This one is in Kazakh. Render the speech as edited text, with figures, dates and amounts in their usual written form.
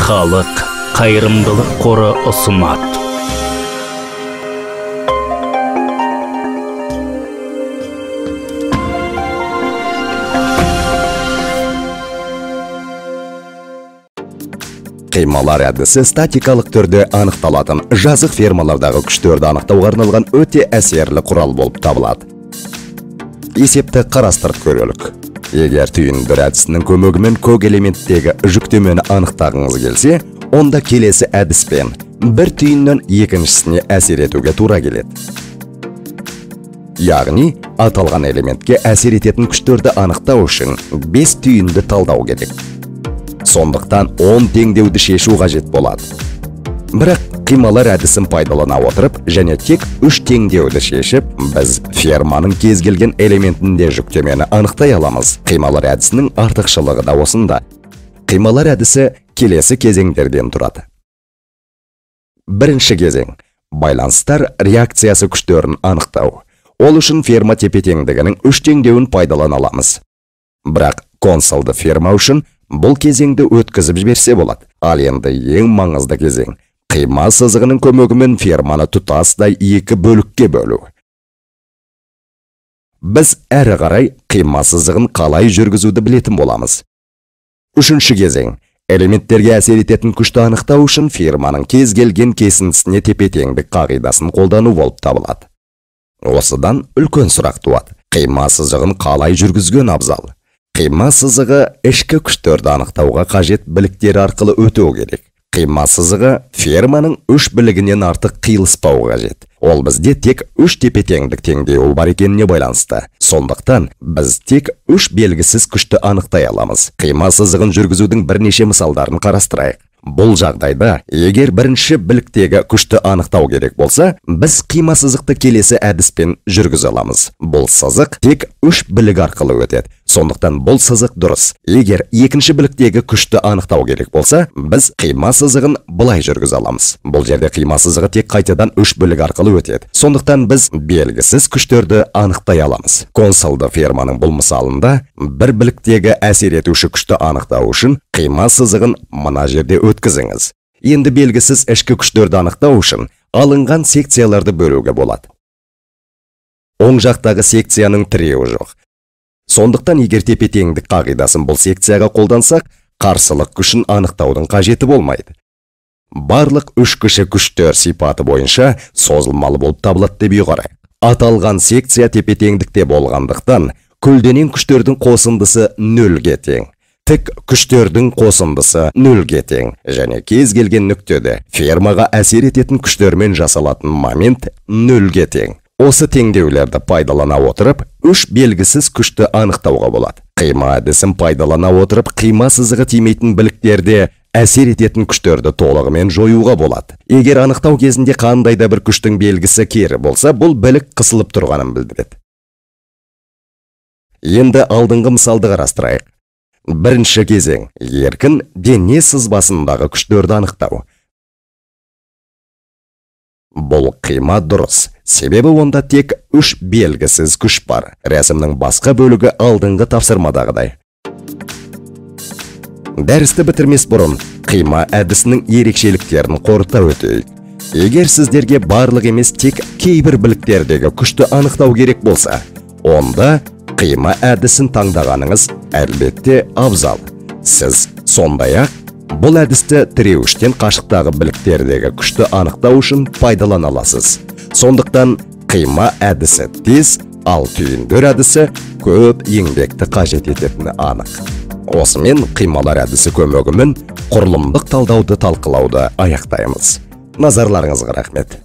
Халық қайырымдылық қоры ұсынады. Қималар әдісі статикалық түрде анықталатын жазық фермалардағы күштерді анықтауға арналған өте әсерлі құрал болып табылады. Есепті қарастырып көрелік. Егер түйінді әдісінің көмегімен көк элементтегі жүктемені анықтағыңыз келсе, онда келесі әдіспен бір түйіннен екіншісіне әсер етуге тура келеді. Яғни, аталған элементке әсер ететін күштерді анықтау үшін 5 түйінді талдау керек. Сондықтан 10 теңдеуді шешу қажет болады. Бірақ қималар әдісін пайдалана отырып және тек 3 теңдеуді шешіп, біз ферманың кез келген элементінде жүктемені анықтай аламыз. Қималар әдісінің артықшылығы да осында. Қималар әдісі келесі кезеңдерден тұрады. Бірінші кезең – байланыстар реакциясы күштерін анықтау. Ол үшін ферма тепе-теңдігінің 3 теңдеуін пайдалана аламыз. Бірақ консолды ферма үшін бұл кезеңді өткізіп жіберсе болады. Ал енді ең маңызды кезең – қима сызығының көмегімен ферманы тұтастай 2 бөлікке бөлу. Біз әрі қарай қима сызығын қалай жүргізуді білетін боламыз. Үшінші кезең – элементтерге әсер ететін күшті анықтау үшін ферманың кез келген кесіндісіне тепе-теңдік қағидасын қолдану болып табылады. Осыдан үлкен сұрақ туады. Қима сызығын қалай жүргізген абзал? Қима сызығы ішкі күштерді анықтауға қажет біліктер арқылы өтуі керек. Қима сызығы ферманың 3 білігінен артық қиылыспауы қажет. Ол бізде тек 3 тепе-теңдік теңдеуі бар екеніне байланысты. Сондықтан біз тек 3 белгісіз күшті анықтай аламыз. Қима сызығын жүргізудің бірнеше мысалдарын қарастырайық. Бұл жағдайда, егер бірінші біліктегі күшті анықтау керек болса, біз қима сызықты келесі әдіспен жүргізе аламыз. Бұл сызық тек 3 білік арқылы өтеді. Сондықтан бұл сызық дұрыс. Егер екінші біліктегі күшті анықтау керек болса, біз қима сызығын былай жүргізе аламыз. Бұл жерде қима сызығы тек қайтадан 3 білік арқылы өтеді. Сондықтан біз белгісіз күштерді анықтай аламыз. Консолды ферманың бұл мысалында бір біліктегі әсер етуші күшті анықтау үшін қима сызығын мына жерде өткізіңіз. Енді белгісіз ішкі күштерді анықтау үшін алынған секцияларды бөлуге болады. Оң жақтағы секцияның тіреуі жоқ. Сондықтан егер тепе-теңдік қағидасын бұл секцияға қолдансақ, қарсылық күшін анықтаудың қажеті болмайды. Барлық 3 кіші күштер сипаты бойынша созылмалы болып табылады деп ұйғарайық. Аталған секция тепе-теңдікте болғандықтан, көлденең күштердің қосындысы 0-ге тең. Тік күштердің қосындысы 0-ге тең. Және кез келген нүктеде фермаға әсер ететін күштермен жасалатын момент 0-ге тең. Осы теңдеулерді пайдалана отырып, 3 белгісіз күшті анықтауға болады. Қима әдісін пайдалана отырып, қима сызығы тимейтін біліктерде әсер ететін күштерді толығымен жоюға болады. Егер анықтау кезінде қандай да бір күштің белгісі кері болса, бұл білік қысылып тұрғанын білдіреді. Енді алдыңғы мысалды қарастырайық. Бірінші кезең – еркін дене сызбасындағы күштерді анықтау. Бұл қима дұрыс, себебі онда тек 3 белгісіз күш бар. Рәсімнің басқа бөлігі алдыңғы тапсырмадағыдай. Дәрісті бітірмес бұрын, қима әдісінің ерекшеліктерін қорыта өтейік. Егер сіздерге барлық емес тек кейбір біліктердегі күшті анықтау керек болса, онда қима әдісін таңдағаныңыз әлбетте абзал. Сіз сондай-ақ бұл әдісті тіреуіштен қашықтағы біліктердегі күшті анықтау үшін пайдалана аласыз. Сондықтан қима әдісі тез, ал түйіндер әдісі көп еңбекті қажет ететіні анық. Осымен қималар әдісі көмегімен құрылымдық талдауды талқылауды аяқтаймыз. Назарларыңызға рахмет.